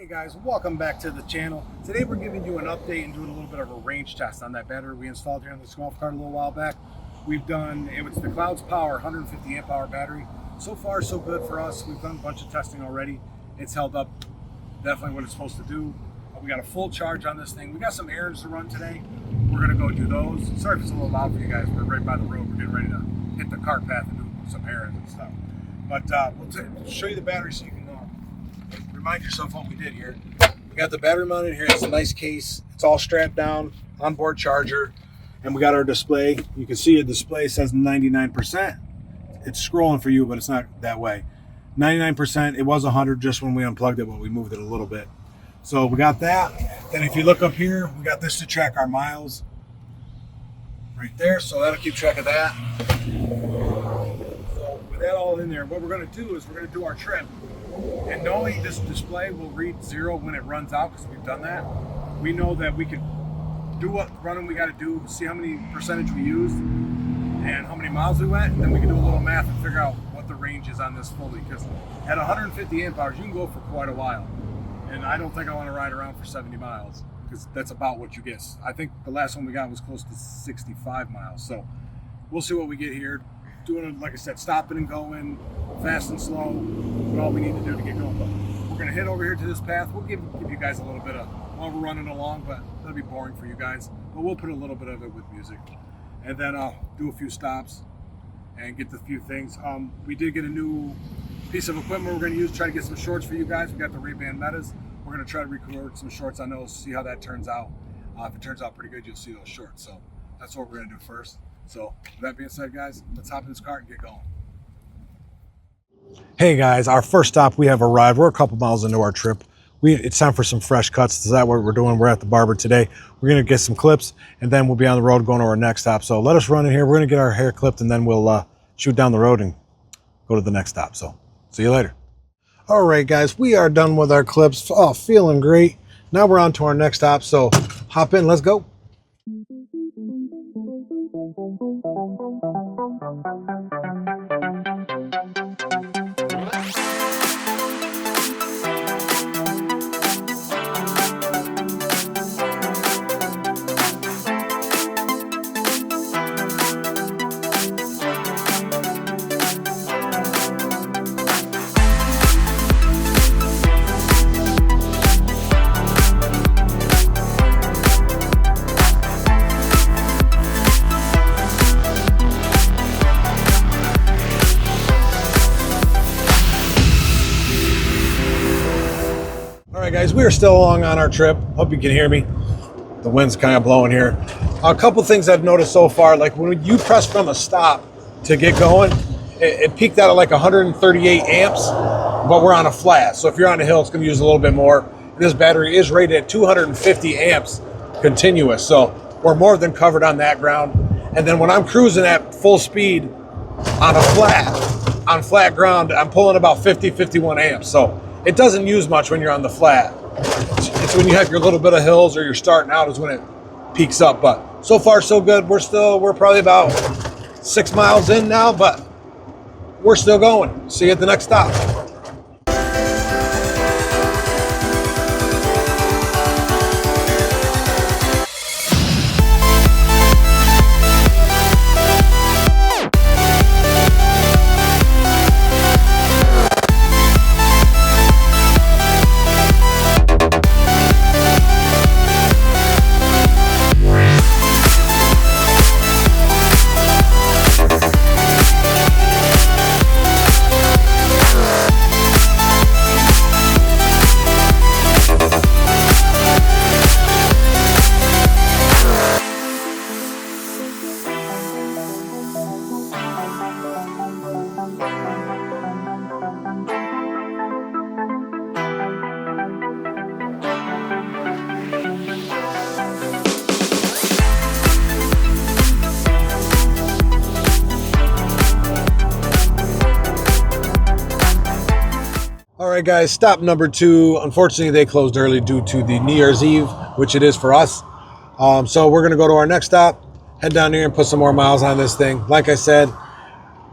Hey guys, welcome back to the channel. Today we're giving you an update and doing a little bit of a range test on that battery we installed here on this golf cart a little while back. We've done, it was the Clouds Power 150 amp hour battery. So far so good for us. We've done a bunch of testing already. It's held up definitely what it's supposed to do. We got a full charge on this thing. We got some errands to run today. We're gonna go do those. Sorry if it's a little loud for you guys. We're right by the road. We're getting ready to hit the cart path and do some errands and stuff. But we'll show you the battery so you can remind yourself what we did here. We got the battery mounted here. It's a nice case. It's all strapped down, onboard charger, and we got our display. You can see the display says 99%. It's scrolling for you, but it's not that way. 99%. It was 100 just when we unplugged it, but we moved it a little bit. So we got that. Then if you look up here, we got this to track our miles right there. So that'll keep track of that. So with that all in there, what we're going to do is we're going to do our trip. And knowing this display will read 0 when it runs out, because we've done that, we know that we can do what running we got to do, see how many percentage we used and how many miles we went, and then we can do a little math and figure out what the range is on this fully. Because at 150 amp hours, you can go for quite a while. And I don't think I want to ride around for 70 miles, because that's about what you get. I think the last one we got was close to 65 miles. So we'll see what we get here. Doing it, like I said, stopping and going, fast and slow, what all we need to do to get going. But we're gonna head over here to this path. We'll give you guys a little bit of, while we're running along, but that'll be boring for you guys. But we'll put a little bit of it with music. And then I'll do a few stops and get the few things. We did get a new piece of equipment we're gonna use to try to get some shorts for you guys. We got the Ray-Ban Metas. We're gonna try to record some shorts on those, see how that turns out. If it turns out pretty good, you'll see those shorts. So that's what we're gonna do first. So with that being said, guys, let's hop in this cart and get going. Hey guys, our first stop, we have arrived. We're a couple miles into our trip. It's time for some fresh cuts. Is that what we're doing? We're at the barber today. We're gonna get some clips and then we'll be on the road going to our next stop. So let us run in here. We're gonna get our hair clipped and then we'll shoot down the road and go to the next stop. So see you later. All right, guys, we are done with our clips. Oh, feeling great. Now we're on to our next stop. So hop in, let's go. Guys, we are still along on our trip. Hope you can hear me. The wind's kind of blowing here. A couple things I've noticed so far, like when you press from a stop to get going, it peaked out at like 138 amps, but we're on a flat. So if you're on a hill, it's going to use a little bit more. This battery is rated at 250 amps continuous. So we're more than covered on that ground. And then when I'm cruising at full speed on flat ground, I'm pulling about 50, 51 amps. So it doesn't use much when you're on the flat. It's when you have your little bit of hills or you're starting out is when it peaks up. But so far so good. We're probably about 6 miles in now, but we're still going. See you at the next stop. All right, guys, stop number 2. Unfortunately, they closed early due to the New Year's Eve, which it is for us. So we're going to go to our next stop, head down here and put some more miles on this thing. Like I said,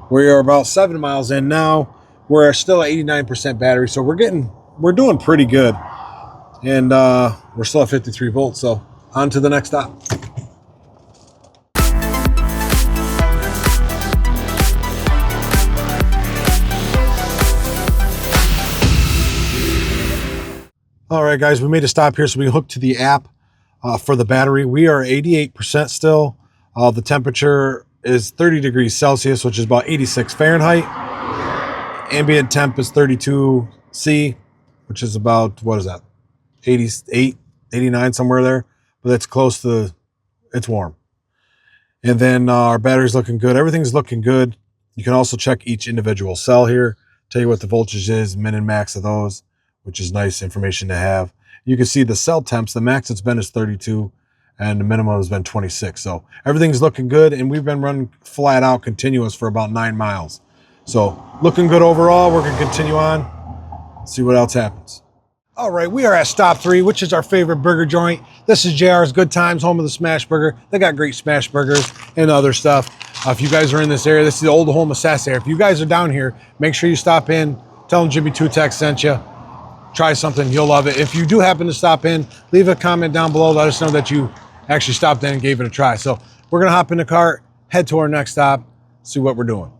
we are about 7 miles in now. We're still at 89% battery, so we're doing pretty good. and we're still at 53 volts. So on to the next stop. All right, guys, we made a stop here so we can hook to the app for the battery. We are 88% still. The temperature is 30 degrees Celsius, which is about 86 Fahrenheit. Ambient temp is 32 C, which is about, what is that, 88, 89, somewhere there. But that's close to, it's warm. And then our battery's looking good. Everything's looking good. You can also check each individual cell here, tell you what the voltage is, min and max of those, which is nice information to have. You can see the cell temps. The max it's been is 32 and the minimum has been 26. So everything's looking good, and we've been running flat out continuous for about 9 miles. So looking good overall. We're going to continue on, see what else happens. All right, we are at stop 3, which is our favorite burger joint. This is JR's Good Times, home of the smash burger. They got great smash burgers and other stuff. If you guys are in this area, this is the old home of Sass area. If you guys are down here, make sure you stop in. Tell them Jimmy Two Tech sent you. Try something, you'll love it. If you do happen to stop in, leave a comment down below. Let us know that you actually stopped in and gave it a try. So we're gonna hop in the cart, head to our next stop, see what we're doing.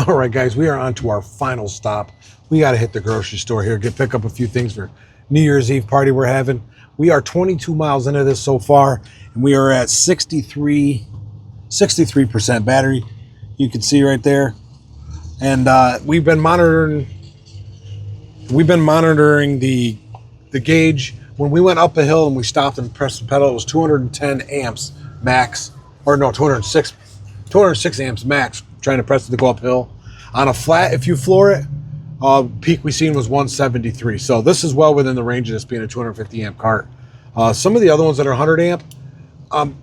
All right, guys, we are on to our final stop. We got to hit the grocery store here, pick up a few things for New Year's Eve party we're having. We are 22 miles into this so far, and we are at 63% battery. You can see right there. And we've been monitoring the gauge. When we went up a hill and we stopped and pressed the pedal, it was 210 amps max, or no, 206 amps max, trying to press it to go uphill. On a flat, if you floor it, peak we seen was 173. So this is well within the range of this being a 250 amp cart. Some of the other ones that are 100 amp,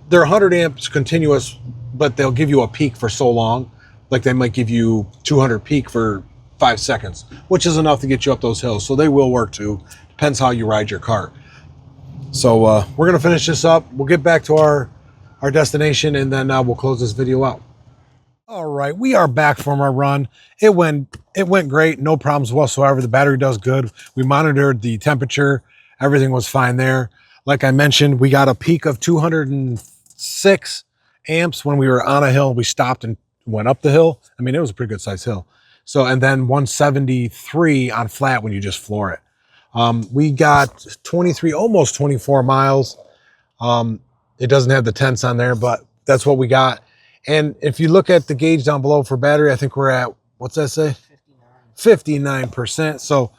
they're 100 amps continuous, but they'll give you a peak for so long. Like they might give you 200 peak for 5 seconds, which is enough to get you up those hills. So they will work too. Depends how you ride your cart. So we're gonna finish this up. We'll get back to our destination, and then we'll close this video out. All right, we are back from our run. It went great, no problems whatsoever. The battery does good. We monitored the temperature. Everything was fine there. Like I mentioned, we got a peak of 206 amps when we were on a hill. We stopped and went up the hill. I mean, it was a pretty good sized hill. So, and then 173 on flat when you just floor it. We got 23, almost 24 miles. It doesn't have the tenths on there, but that's what we got. And if you look at the gauge down below for battery, I think we're at, what's that say? 59%. So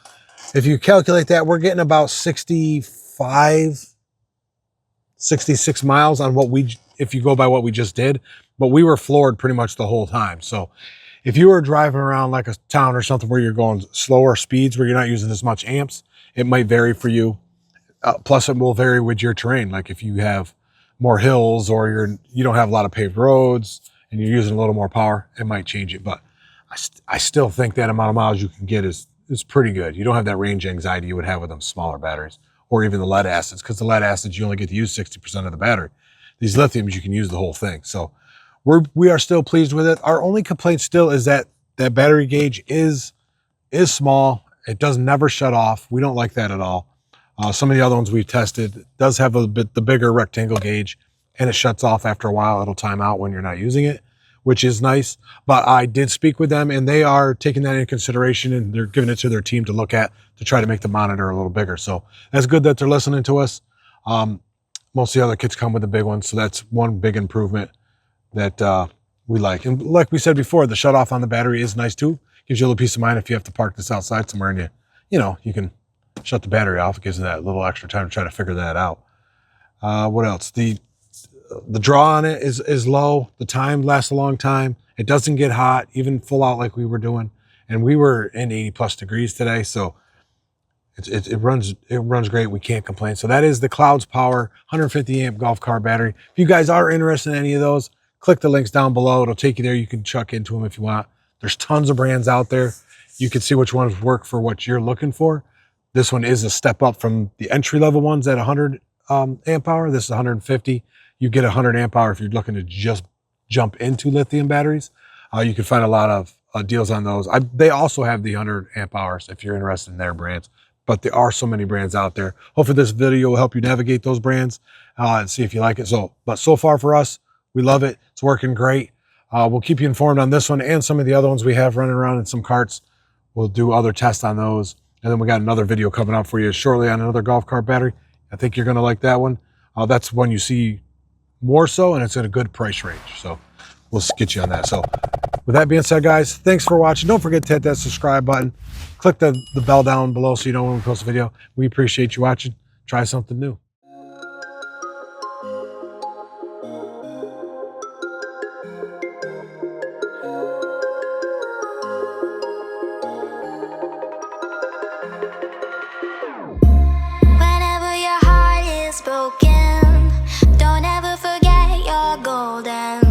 if you calculate that, we're getting about 65, 66 miles on what if you go by what we just did, but we were floored pretty much the whole time. So if you were driving around like a town or something where you're going slower speeds, where you're not using as much amps, it might vary for you. Plus it will vary with your terrain. Like if you have more hills or you don't have a lot of paved roads and you're using a little more power, it might change it. But I still think that amount of miles you can get is pretty good. You don't have that range anxiety you would have with them smaller batteries, or even the lead acids, because the lead acids, you only get to use 60% of the battery. These lithiums, you can use the whole thing. So we are still pleased with it. Our only complaint still is that battery gauge is small. It does never shut off. We don't like that at all. Some of the other ones we've tested does have the bigger rectangle gauge, and it shuts off after a while. It'll time out when you're not using it, which is nice. But I did speak with them, and they are taking that into consideration, and they're giving it to their team to look at to try to make the monitor a little bigger. So that's good that they're listening to us. Most of the other kits come with the big ones, so that's one big improvement that we like. And like we said before, the shut off on the battery is nice too. Gives you a little peace of mind if you have to park this outside somewhere and you can shut the battery off. It gives you that little extra time to try to figure that out. What else? The draw on it is low. The time lasts a long time. It doesn't get hot, even full out like we were doing. And we were in 80 plus degrees today, so it runs great. We can't complain. So that is the Clouds Power 150 amp golf car battery. If you guys are interested in any of those, click the links down below. It'll take you there. You can chuck into them if you want. There's tons of brands out there. You can see which ones work for what you're looking for. This one is a step up from the entry level ones at 100 amp hour. This is 150. You get 100 amp hour if you're looking to just jump into lithium batteries, you can find a lot of deals on those. They also have the 100 amp hours if you're interested in their brands, but there are so many brands out there. Hopefully this video will help you navigate those brands and see if you like it. But so far for us, we love it. It's working great. We'll keep you informed on this one and some of the other ones we have running around in some carts. We'll do other tests on those. And then we got another video coming up for you shortly on another golf cart battery. I think you're going to like that one. That's one you see more so, and it's at a good price range. So we'll get you on that. So with that being said, guys, thanks for watching. Don't forget to hit that subscribe button. Click the bell down below so you know when we post a video. We appreciate you watching. Try something new. Whenever your heart is broken, don't ever forget you're golden.